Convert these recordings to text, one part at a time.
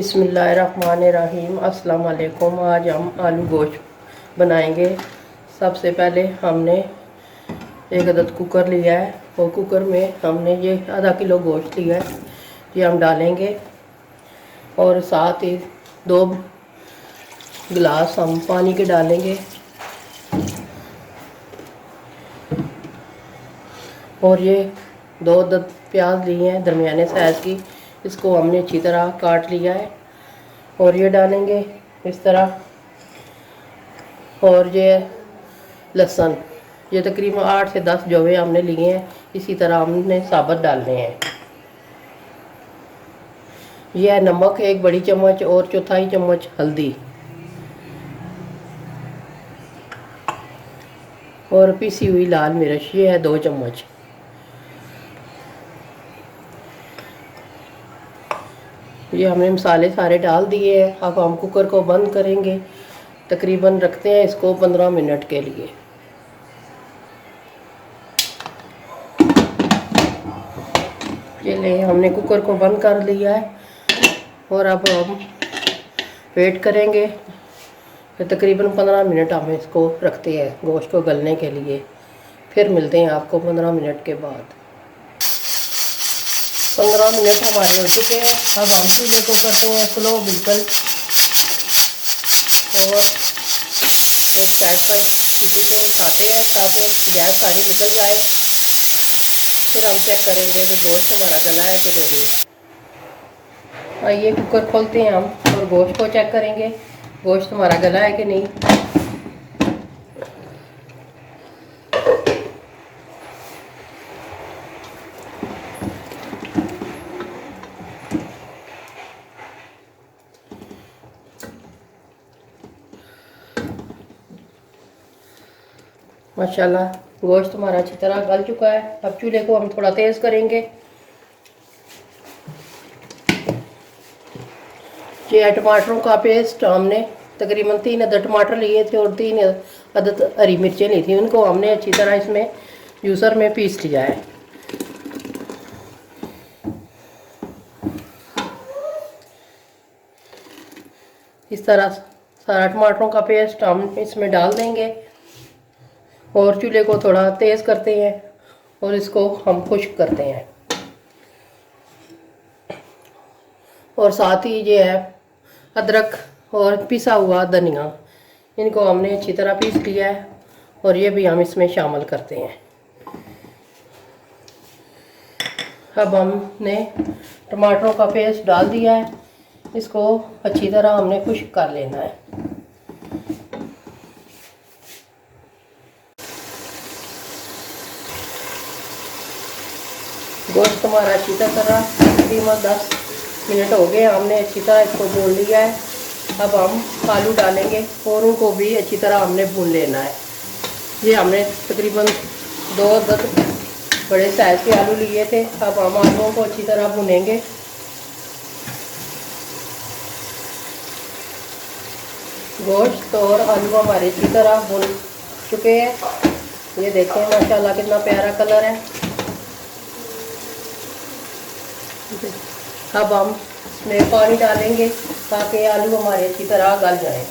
बिस्मिल्लाहिर्रहमानिर्रहीम। अस्सलाम वालेकुम। आज हम आलू गोश्त बनाएंगे। सबसे पहले हमने एक अदद कुकर लिया है और कुकर में हमने ये आधा किलो गोश्त लिया है, ये हम डालेंगे। और साथ ही 2 गिलास हम पानी के डालेंगे। और ये 2 अदद प्याज लिए हैं दरमियाने साइज़ की, इसको हमने अच्छी तरह काट लिया है और ये डालेंगे इस तरह। और ये लहसुन, ये तकरीबन 8 से 10 जवे हमने लिए हैं, इसी तरह हमने साबुत डालने हैं। यह है नमक 1 बड़ी चम्मच और चौथाई चम्मच हल्दी और पीसी हुई लाल मिर्च, ये है 2 चम्मच। ये हमने मसाले सारे डाल दिए हैं। अब हम कुकर को बंद करेंगे, तकरीबन रखते हैं इसको 15 मिनट के लिए। ये ले हमने कुकर को बंद कर लिया है और अब हम वेट करेंगे। तकरीबन 15 मिनट हम इसको रखते हैं गोश्त को गलने के लिए। फिर मिलते हैं आपको 15 मिनट के बाद। 15 मिनट हमारे हो चुके हैं। अब हम चूल्हे को करते हैं स्लो बिल्कुल और एक साइड पर चूल्हे को उठाते हैं ताकि गैस सारी निकल जाए। फिर हम चेक करेंगे कि गोश्त हमारा गला है कि नहीं। आइए कुकर खोलते हैं हम और गोश्त को चेक करेंगे गोश्त हमारा गला है कि नहीं। माशाल्लाह गोश्त हमारा अच्छी तरह गल चुका है। अब चूल्हे को हम थोड़ा तेज़ करेंगे। ये टमाटरों का पेस्ट हमने तकरीबन 3 अदद टमाटर लिए थे और 3 अदद हरी मिर्चें ली थी, उनको हमने अच्छी तरह इसमें जूसर में पीस लिया है। इस तरह सारा टमाटरों का पेस्ट हम इसमें डाल देंगे और चूल्हे को थोड़ा तेज़ करते हैं और इसको हम खुश्क करते हैं। और साथ ही ये है अदरक और पिसा हुआ धनिया, इनको हमने अच्छी तरह पीस लिया है और ये भी हम इसमें शामिल करते हैं। अब हमने टमाटरों का पेस्ट डाल दिया है, इसको अच्छी तरह हमने खुश्क कर लेना है। गोश्त हमारा अच्छी तरह तकरीबन 10 मिनट हो गए, हमने अच्छी तरह इसको भून लिया है। अब हम आलू डालेंगे और उनको भी अच्छी तरह हमने भून लेना है। ये हमने तकरीबन 2 अदद बड़े साइज़ के आलू लिए थे। अब हम आलूओं को अच्छी तरह भुनेंगे। गोश्त और आलू हमारे अच्छी तरह भुन चुके हैं। ये देखें माशाल्लाह कितना प्यारा कलर है। अब हम इसमें पानी डालेंगे ताकि आलू हमारे अच्छी तरह गल जाए।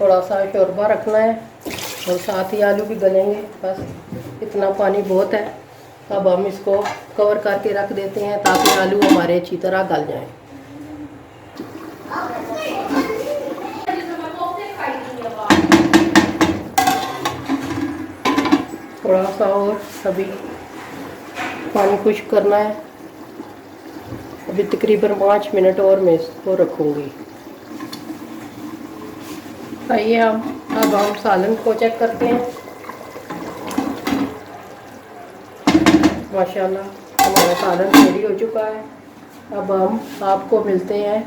थोड़ा सा शोरबा रखना है और साथ ही आलू भी गलेंगे, बस इतना पानी बहुत है। अब हम इसको कवर करके रख देते हैं ताकि आलू हमारे अच्छी तरह गल जाएं। थोड़ा सा और अभी पानी खुश्क करना है। अभी तकरीबन 5 मिनट और मैं इसको रखूँगी। आइए अब हम सालन को चेक करते हैं। माशाल्लाह हमारा सालन रेडी हो चुका है। अब हम आपको मिलते हैं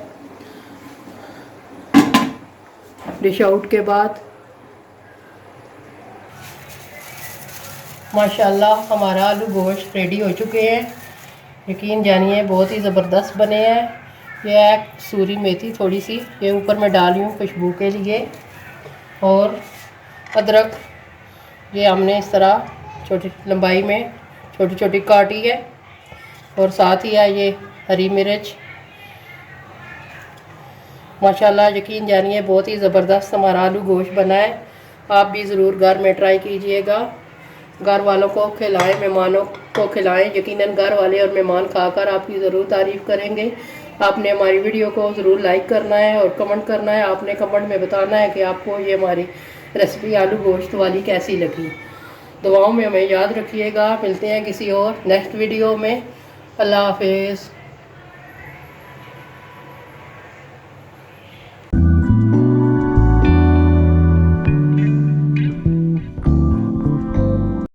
डिश आउट के बाद। माशाल्लाह हमारा आलू गोश्त रेडी हो चुके हैं। यकीन जानिए बहुत ही ज़बरदस्त बने हैं। यह है कसूरी मेथी थोड़ी सी, ये ऊपर मैं डाली हूँ खुशबू के लिए। और अदरक ये हमने इस तरह छोटी लंबाई में छोटी छोटी काटी है। और साथ ही है ये हरी मिर्च। माशाल्लाह यकीन जानिए बहुत ही ज़बरदस्त हमारा आलू गोश्त बना है। आप भी ज़रूर घर में ट्राई कीजिएगा। घर वालों को खिलाएं, मेहमानों को खिलाएं। यकीनन घर वाले और मेहमान खाकर आपकी ज़रूर तारीफ़ करेंगे। आपने हमारी वीडियो को ज़रूर लाइक करना है और कमेंट करना है। आपने कमेंट में बताना है कि आपको ये हमारी रेसिपी आलू गोश्त वाली कैसी लगी। दुआओं में हमें याद रखिएगा। मिलते हैं किसी और नेक्स्ट वीडियो में। अल्लाह हाफिज़।